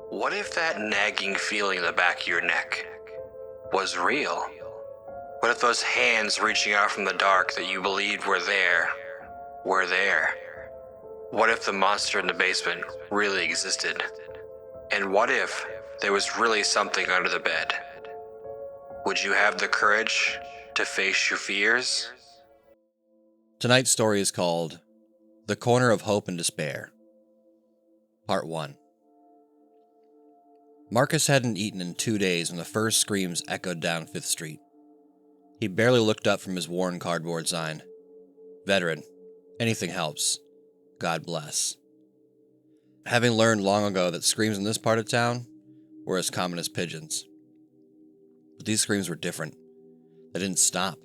What if that nagging feeling in the back of your neck was real? What if those hands reaching out from the dark that you believed were there were there? What if the monster in the basement really existed? And what if there was really something under the bed? Would you have the courage to face your fears? Tonight's story is called The Corner of Hope and Despair. Part 1. Marcus hadn't eaten in 2 days when the first screams echoed down 5th Street. He barely looked up from his worn cardboard sign. Veteran. Anything helps. God bless. Having learned long ago that screams in this part of town were as common as pigeons. But these screams were different. They didn't stop.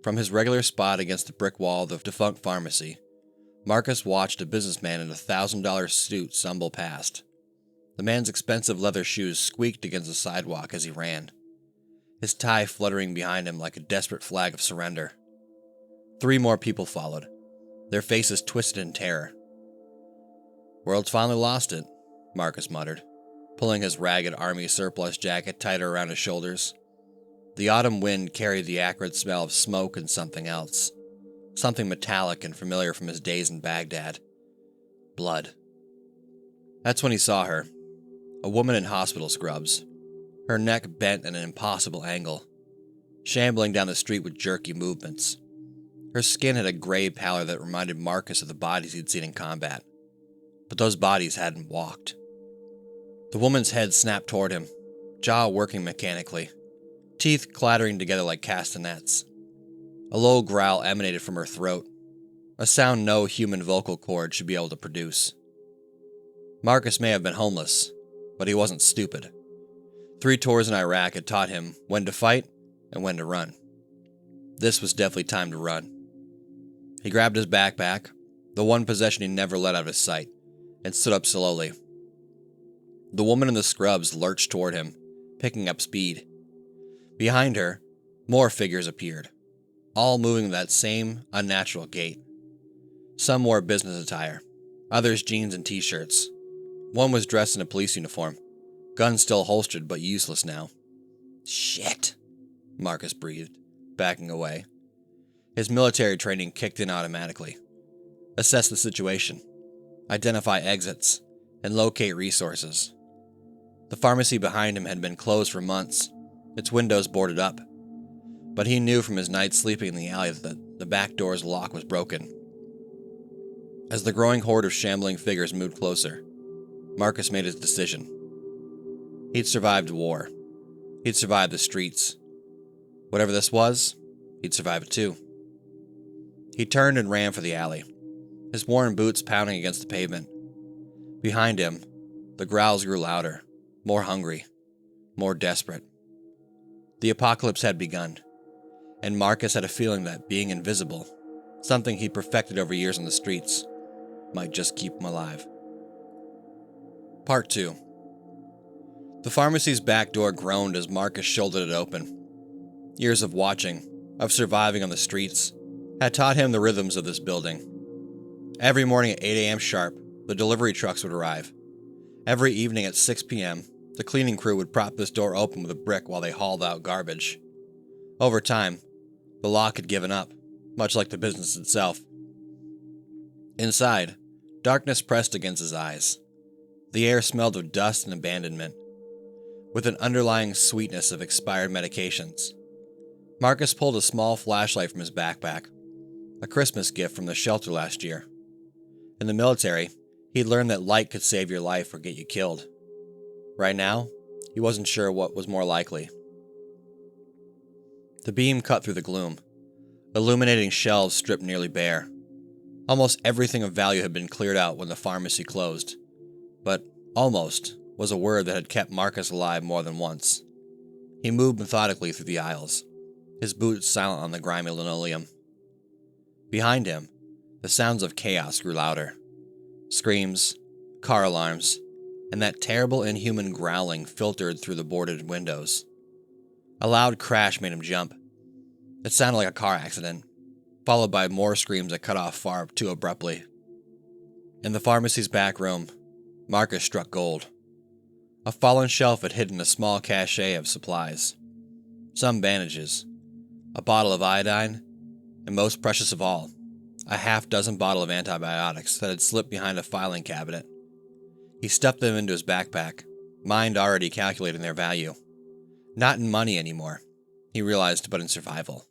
From his regular spot against the brick wall of the defunct pharmacy, Marcus watched a businessman in a $1,000 suit stumble past. The man's expensive leather shoes squeaked against the sidewalk as he ran, his tie fluttering behind him like a desperate flag of surrender. 3 more people followed, their faces twisted in terror. "World's finally lost it," Marcus muttered, pulling his ragged army surplus jacket tighter around his shoulders. The autumn wind carried the acrid smell of smoke and something else, something metallic and familiar from his days in Baghdad. Blood. That's when he saw her, a woman in hospital scrubs, her neck bent at an impossible angle, shambling down the street with jerky movements. Her skin had a gray pallor that reminded Marcus of the bodies he'd seen in combat, but those bodies hadn't walked. The woman's head snapped toward him, jaw working mechanically, teeth clattering together like castanets. A low growl emanated from her throat, a sound no human vocal cord should be able to produce. Marcus may have been homeless, but he wasn't stupid. 3 tours in Iraq had taught him when to fight and when to run. This was definitely time to run. He grabbed his backpack, the one possession he never let out of his sight, and stood up slowly. The woman in the scrubs lurched toward him, picking up speed. Behind her, more figures appeared, all moving with that same unnatural gait. Some wore business attire, others jeans and t-shirts. One was dressed in a police uniform, gun still holstered but useless now. "Shit," Marcus breathed, backing away. His military training kicked in automatically. Assess the situation, identify exits, and locate resources. The pharmacy behind him had been closed for months, its windows boarded up, but he knew from his nights sleeping in the alley that the back door's lock was broken. As the growing horde of shambling figures moved closer, Marcus made his decision. He'd survived war. He'd survived the streets. Whatever this was, he'd survive it too. He turned and ran for the alley, his worn boots pounding against the pavement. Behind him, the growls grew louder, more hungry, more desperate. The apocalypse had begun, and Marcus had a feeling that being invisible, something he perfected over years on the streets, might just keep him alive. Part 2. The pharmacy's back door groaned as Marcus shouldered it open. Years of watching, of surviving on the streets, had taught him the rhythms of this building. Every morning at 8 a.m. sharp, the delivery trucks would arrive. Every evening at 6 p.m., the cleaning crew would prop this door open with a brick while they hauled out garbage. Over time, the lock had given up, much like the business itself. Inside, darkness pressed against his eyes. The air smelled of dust and abandonment, with an underlying sweetness of expired medications. Marcus pulled a small flashlight from his backpack, a Christmas gift from the shelter last year. In the military, he'd learned that light could save your life or get you killed. Right now, he wasn't sure what was more likely. The beam cut through the gloom, illuminating shelves stripped nearly bare. Almost everything of value had been cleared out when the pharmacy closed, but almost was a word that had kept Marcus alive more than once. He moved methodically through the aisles, his boots silent on the grimy linoleum. Behind him, the sounds of chaos grew louder. Screams, car alarms, and that terrible inhuman growling filtered through the boarded windows. A loud crash made him jump. It sounded like a car accident, followed by more screams that cut off far too abruptly. In the pharmacy's back room, Marcus struck gold. A fallen shelf had hidden a small cache of supplies. Some bandages, a bottle of iodine, and most precious of all, a half-dozen bottle of antibiotics that had slipped behind a filing cabinet. He stuffed them into his backpack, mind already calculating their value. Not in money anymore, he realized, but in survival.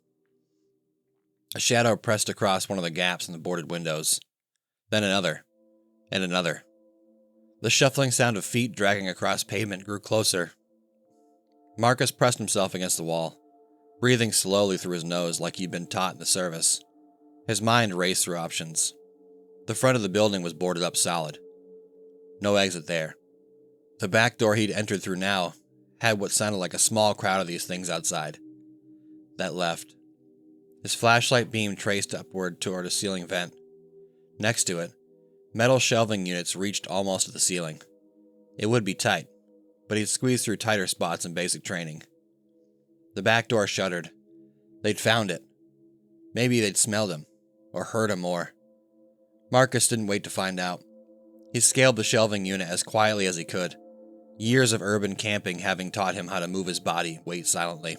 A shadow pressed across one of the gaps in the boarded windows. Then another, and another. The shuffling sound of feet dragging across pavement grew closer. Marcus pressed himself against the wall, breathing slowly through his nose like he'd been taught in the service. His mind raced through options. The front of the building was boarded up solid. No exit there. The back door he'd entered through now had what sounded like a small crowd of these things outside. That left. His flashlight beam traced upward toward a ceiling vent. Next to it, metal shelving units reached almost to the ceiling. It would be tight, but he'd squeezed through tighter spots in basic training. The back door shuddered. They'd found it. Maybe they'd smelled him, or heard him more. Marcus didn't wait to find out. He scaled the shelving unit as quietly as he could, years of urban camping having taught him how to move his body, wait silently.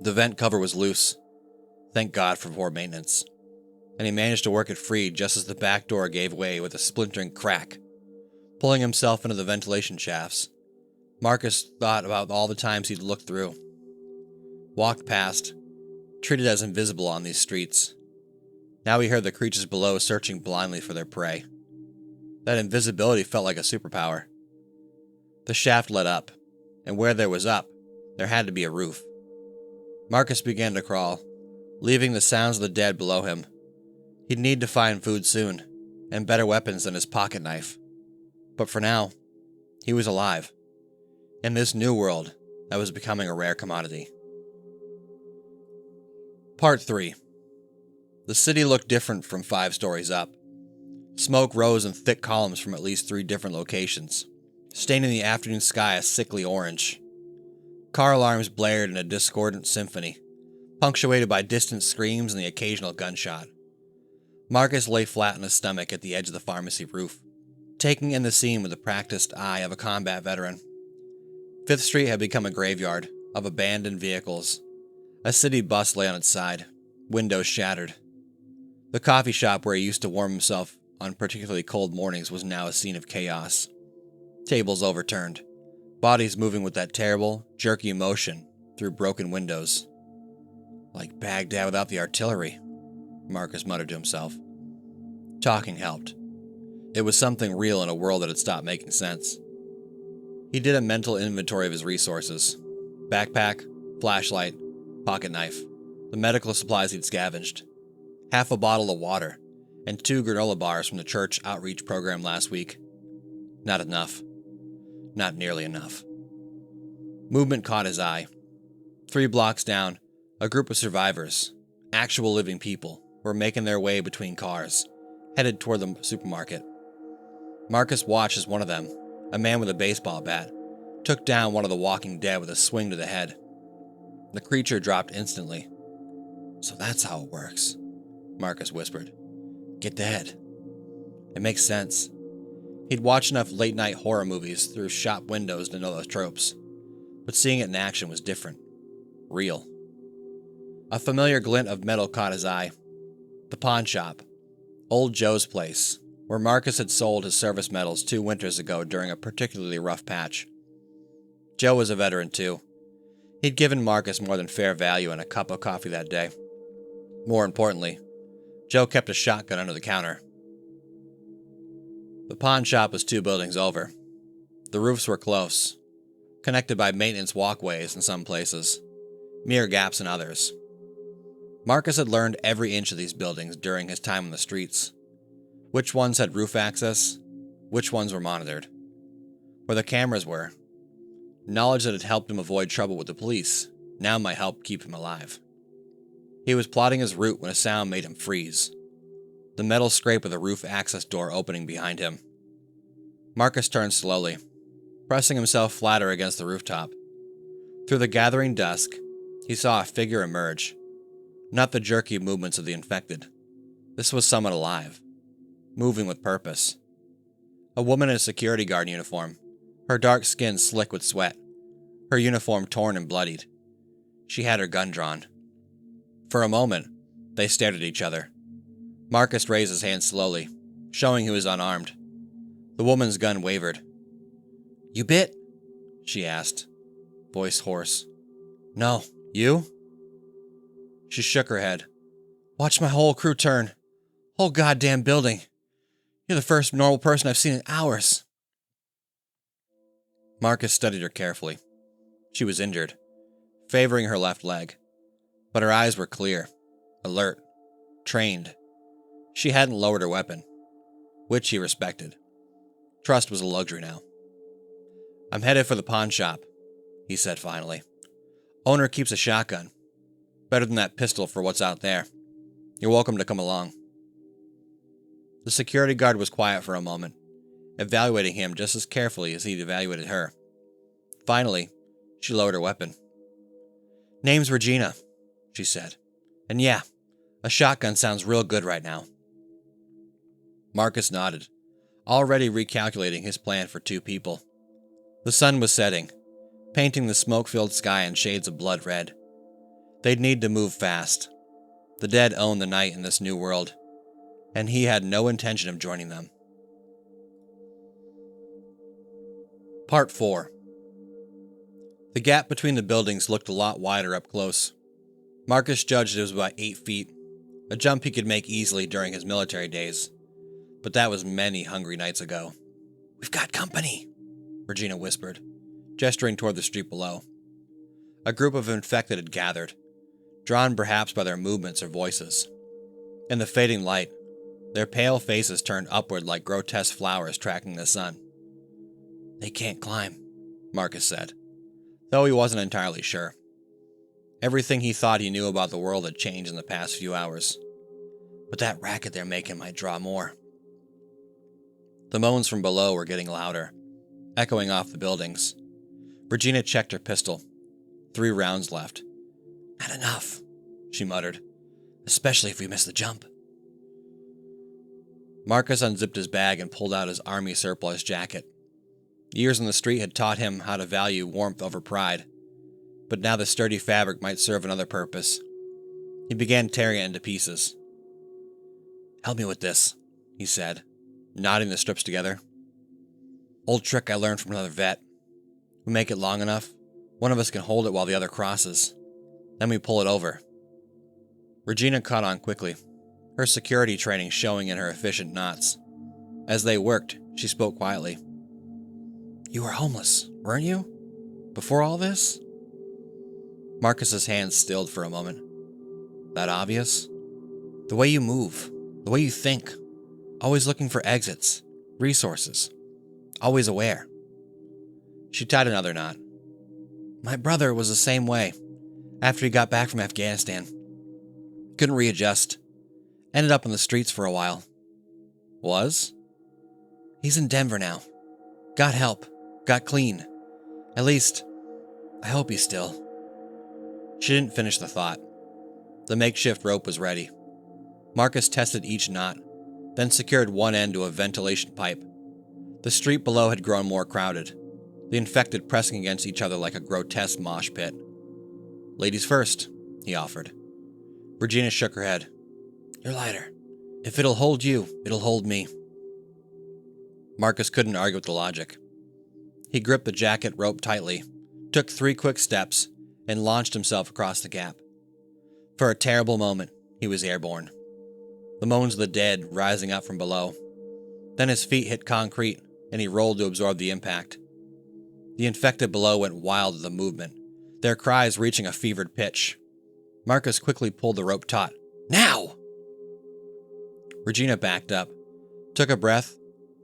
The vent cover was loose. Thank God for poor maintenance. And he managed to work it free just as the back door gave way with a splintering crack. Pulling himself into the ventilation shafts, Marcus thought about all the times he'd looked through. Walked past, treated as invisible on these streets. Now he heard the creatures below searching blindly for their prey. That invisibility felt like a superpower. The shaft led up, and where there was up, there had to be a roof. Marcus began to crawl, leaving the sounds of the dead below him. He'd need to find food soon, and better weapons than his pocket knife. But for now, he was alive, in this new world that was becoming a rare commodity. Part 3. The city looked different from 5 stories up. Smoke rose in thick columns from at least 3 different locations, staining the afternoon sky a sickly orange. Car alarms blared in a discordant symphony, punctuated by distant screams and the occasional gunshot. Marcus lay flat on his stomach at the edge of the pharmacy roof, taking in the scene with the practiced eye of a combat veteran. 5th Street had become a graveyard of abandoned vehicles. A city bus lay on its side, windows shattered. The coffee shop where he used to warm himself on particularly cold mornings was now a scene of chaos. Tables overturned, bodies moving with that terrible, jerky motion through broken windows. Like Baghdad without the artillery, Marcus muttered to himself. Talking helped. It was something real in a world that had stopped making sense. He did a mental inventory of his resources. Backpack, flashlight, pocket knife, the medical supplies he'd scavenged, half a bottle of water, and 2 granola bars from the church outreach program last week. Not enough. Not nearly enough. Movement caught his eye. 3 blocks down, a group of survivors, actual living people, were making their way between cars, headed toward the supermarket. Marcus watched as one of them, a man with a baseball bat, took down one of the walking dead with a swing to the head. The creature dropped instantly. So that's how it works, Marcus whispered. Get the head. It makes sense. He'd watched enough late-night horror movies through shop windows to know those tropes, but seeing it in action was different. Real. A familiar glint of metal caught his eye. The pawn shop. Old Joe's place, where Marcus had sold his service medals 2 winters ago during a particularly rough patch. Joe was a veteran too. He'd given Marcus more than fair value and a cup of coffee that day. More importantly, Joe kept a shotgun under the counter. The pawn shop was 2 buildings over. The roofs were close, connected by maintenance walkways in some places, mere gaps in others. Marcus had learned every inch of these buildings during his time on the streets. Which ones had roof access, which ones were monitored. Where the cameras were. Knowledge that had helped him avoid trouble with the police now might help keep him alive. He was plotting his route when a sound made him freeze. The metal scrape of the roof access door opening behind him. Marcus turned slowly, pressing himself flatter against the rooftop. Through the gathering dusk, he saw a figure emerge. Not the jerky movements of the infected. This was someone alive, moving with purpose. A woman in a security guard uniform, her dark skin slick with sweat, her uniform torn and bloodied. She had her gun drawn. For a moment, they stared at each other. Marcus raised his hand slowly, showing he was unarmed. The woman's gun wavered. "You bit?" she asked, voice hoarse. "No, you?" She shook her head. "Watch my whole crew turn. Whole goddamn building. You're the first normal person I've seen in hours." Marcus studied her carefully. She was injured, favoring her left leg, but her eyes were clear, alert, trained. She hadn't lowered her weapon, which he respected. Trust was a luxury now. "I'm headed for the pawn shop," he said finally. "Owner keeps a shotgun. Better than that pistol for what's out there. You're welcome to come along." The security guard was quiet for a moment, evaluating him just as carefully as he'd evaluated her. Finally, she lowered her weapon. "Name's Regina," she said. "And yeah, a shotgun sounds real good right now." Marcus nodded, already recalculating his plan for 2 people. The sun was setting, painting the smoke-filled sky in shades of blood red. They'd need to move fast. The dead owned the night in this new world, and he had no intention of joining them. Part 4. The gap between the buildings looked a lot wider up close. Marcus judged it was about 8 feet, a jump he could make easily during his military days. But that was many hungry nights ago. "We've got company," Regina whispered, gesturing toward the street below. A group of infected had gathered, drawn perhaps by their movements or voices. In the fading light, their pale faces turned upward like grotesque flowers tracking the sun. "They can't climb," Marcus said, though he wasn't entirely sure. Everything he thought he knew about the world had changed in the past few hours. But that racket they're making might draw more. The moans from below were getting louder, echoing off the buildings. Regina checked her pistol. 3 rounds left. "Not enough," she muttered, "especially if we miss the jump." Marcus unzipped his bag and pulled out his army surplus jacket. Years on the street had taught him how to value warmth over pride, but now the sturdy fabric might serve another purpose. He began tearing it into pieces. "Help me with this," he said, knotting the strips together. "Old trick I learned from another vet. We make it long enough, one of us can hold it while the other crosses. Then we pull it over." Regina caught on quickly, her security training showing in her efficient knots. As they worked, she spoke quietly. "You were homeless, weren't you? Before all this?" Marcus's hands stilled for a moment. "That obvious? The way you move, the way you think, always looking for exits, resources, always aware." She tied another knot. "My brother was the same way, after he got back from Afghanistan. Couldn't readjust. Ended up on the streets for a while." "Was?" "He's in Denver now. Got help. Got clean. At least, I hope he's still." She didn't finish the thought. The makeshift rope was ready. Marcus tested each knot, then secured one end to a ventilation pipe. The street below had grown more crowded, the infected pressing against each other like a grotesque mosh pit. "Ladies first," he offered. Regina shook her head. "You're lighter. If it'll hold you, it'll hold me." Marcus couldn't argue with the logic. He gripped the jacket rope tightly, took 3 quick steps, and launched himself across the gap. For a terrible moment, he was airborne. The moans of the dead rising up from below. Then his feet hit concrete, and he rolled to absorb the impact. The infected below went wild at the movement, their cries reaching a fevered pitch. Marcus quickly pulled the rope taut. "Now!" Regina backed up, took a breath,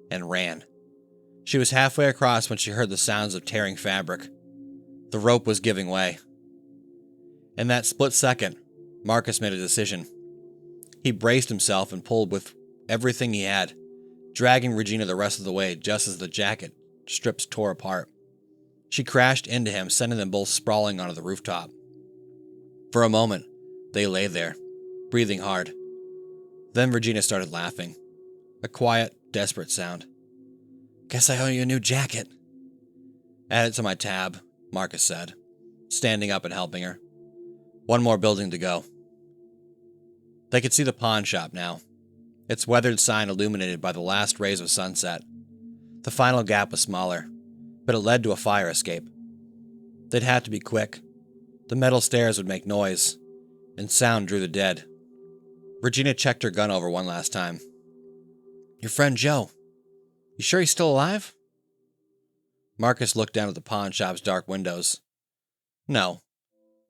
and ran. She was halfway across when she heard the sounds of tearing fabric. The rope was giving way. In that split second, Marcus made a decision. He braced himself and pulled with everything he had, dragging Regina the rest of the way just as the jacket strips tore apart. She crashed into him, sending them both sprawling onto the rooftop. For a moment, they lay there, breathing hard. Then Regina started laughing. A quiet, desperate sound. "Guess I owe you a new jacket." Add it to my tab, Marcus said, standing up and helping her. One more building to go. They could see the pawn shop now, its weathered sign illuminated by the last rays of sunset. The final gap was smaller, but it led to a fire escape. They'd have to be quick. The metal stairs would make noise, and sound drew the dead. Regina checked her gun over one last time. Your friend Joe, you sure he's still alive? Marcus looked down at the pawn shop's dark windows. No,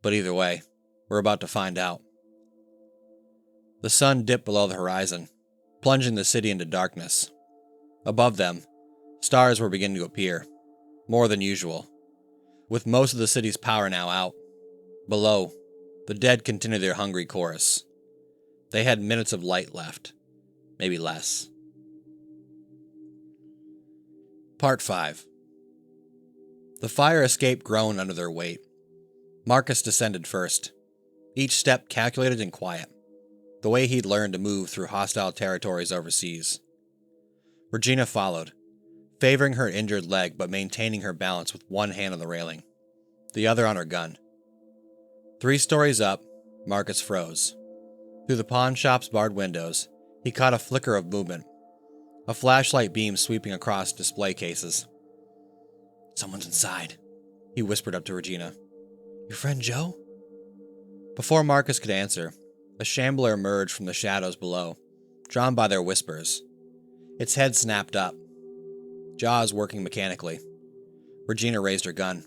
but either way, we're about to find out. The sun dipped below the horizon, plunging the city into darkness. Above them, stars were beginning to appear, more than usual, with most of the city's power now out. Below, the dead continued their hungry chorus. They had minutes of light left, maybe less. Part 5. The fire escape groaned under their weight. Marcus descended first, each step calculated and quiet, the way he'd learned to move through hostile territories overseas. Regina followed, favoring her injured leg but maintaining her balance with one hand on the railing, the other on her gun. 3 stories up, Marcus froze. Through the pawn shop's barred windows, he caught a flicker of movement, a flashlight beam sweeping across display cases. Someone's inside, he whispered up to Regina. Your friend Joe? Before Marcus could answer, a shambler emerged from the shadows below, drawn by their whispers. Its head snapped up, jaws working mechanically. Regina raised her gun.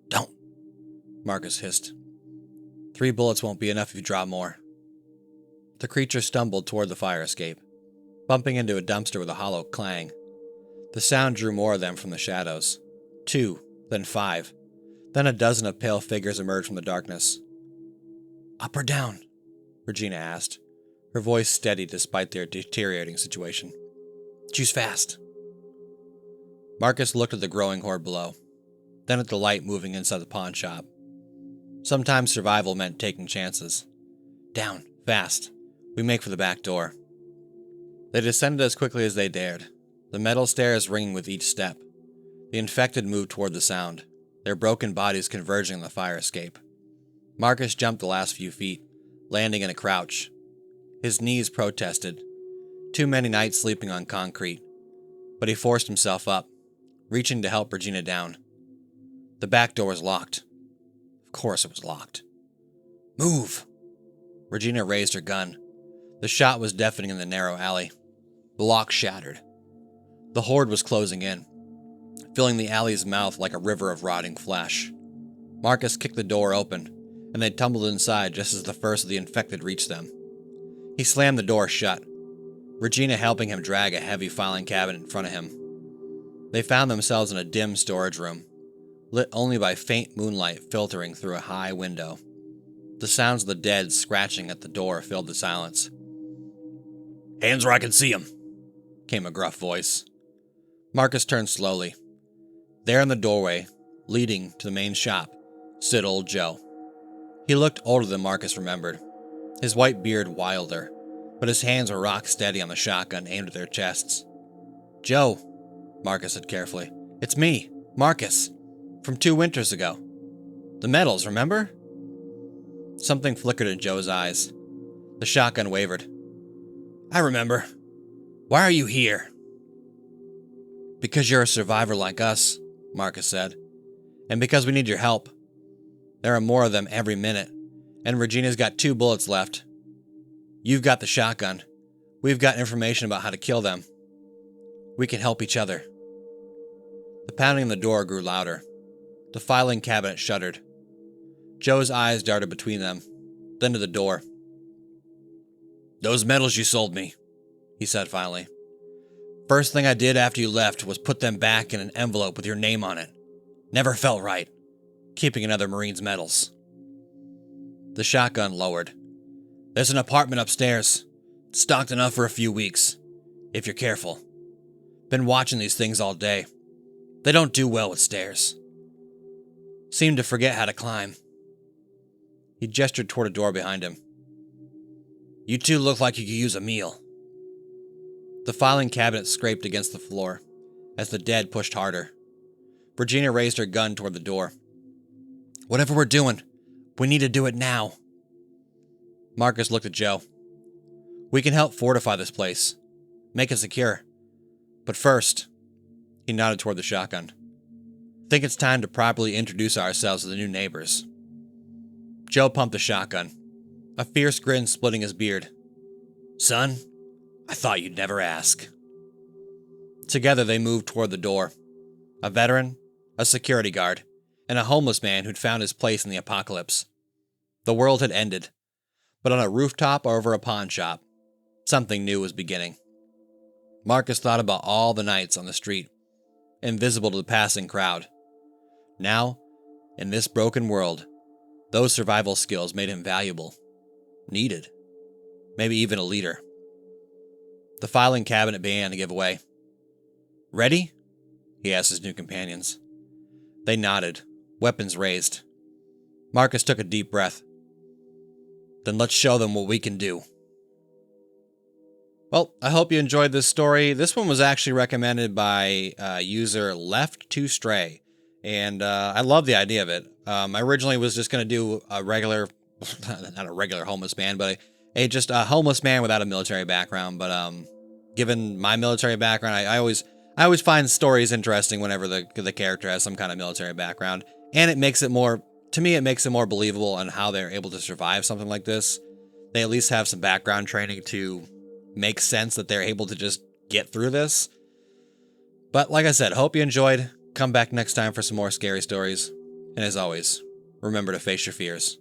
Don't, Marcus hissed. 3 bullets won't be enough if you draw more. The creature stumbled toward the fire escape, bumping into a dumpster with a hollow clang. The sound drew more of them from the shadows. 2, then 5. Then a dozen of pale figures emerged from the darkness. Up or down? Regina asked, her voice steady despite their deteriorating situation. Choose fast. Marcus looked at the growing horde below, then at the light moving inside the pawn shop. Sometimes survival meant taking chances. Down, fast. We make for the back door. They descended as quickly as they dared, the metal stairs ringing with each step. The infected moved toward the sound, their broken bodies converging on the fire escape. Marcus jumped the last few feet, landing in a crouch. His knees protested. Too many nights sleeping on concrete. But he forced himself up, reaching to help Regina down. The back door was locked. Of course it was locked. Move! Regina raised her gun. The shot was deafening in the narrow alley. The lock shattered. The horde was closing in, filling the alley's mouth like a river of rotting flesh. Marcus kicked the door open, and they tumbled inside just as the first of the infected reached them. He slammed the door shut, Regina helping him drag a heavy filing cabinet in front of him. They found themselves in a dim storage room, lit only by faint moonlight filtering through a high window. The sounds of the dead scratching at the door filled the silence. Hands where I can see 'em, came a gruff voice. Marcus turned slowly. There in the doorway, leading to the main shop, stood old Joe. He looked older than Marcus remembered, his white beard wilder, but his hands were rock steady on the shotgun aimed at their chests. Joe, Marcus said carefully. It's me, Marcus, from 2 winters ago. The medals, remember? Something flickered in Joe's eyes. The shotgun wavered. I remember. Why are you here? Because you're a survivor like us, Marcus said. And because we need your help. There are more of them every minute, and Regina's got 2 bullets left. You've got the shotgun. We've got information about how to kill them. We can help each other. The pounding on the door grew louder. The filing cabinet shuddered. Joe's eyes darted between them, then to the door. Those medals you sold me, he said finally. First thing I did after you left was put them back in an envelope with your name on it. Never felt right, keeping another Marine's medals. The shotgun lowered. There's an apartment upstairs, stocked enough for a few weeks, if you're careful. Been watching these things all day. They don't do well with stairs. Seem to forget how to climb. He gestured toward a door behind him. You 2 look like you could use a meal. The filing cabinet scraped against the floor as the dead pushed harder. Virginia raised her gun toward the door. "Whatever we're doing, we need to do it now." Marcus looked at Joe. "We can help fortify this place. Make it secure. But first," he nodded toward the shotgun, "think it's time to properly introduce ourselves to the new neighbors." Joe pumped the shotgun, a fierce grin splitting his beard. "Son, I thought you'd never ask." Together they moved toward the door. A veteran, a security guard, and a homeless man who'd found his place in the apocalypse. The world had ended, but on a rooftop or over a pawn shop, something new was beginning. Marcus thought about all the nights on the street, invisible to the passing crowd. Now, in this broken world, those survival skills made him valuable, needed, maybe even a leader. The filing cabinet began to give way. "Ready?" he asked his new companions. They nodded, weapons raised. Marcus took a deep breath. "Then let's show them what we can do." Well, I hope you enjoyed this story. This one was actually recommended by user Left to Stray, and I love the idea of it. I originally was just going to do a regular, not a regular homeless man, but just a homeless man without a military background. But given my military background, I always find stories interesting whenever the character has some kind of military background, and it makes it more, to me, it makes it more believable on how they're able to survive something like this. They at least have some background training to make sense that they're able to just get through this. But like I said, hope you enjoyed. Come back next time for some more scary stories. And as always, remember to face your fears.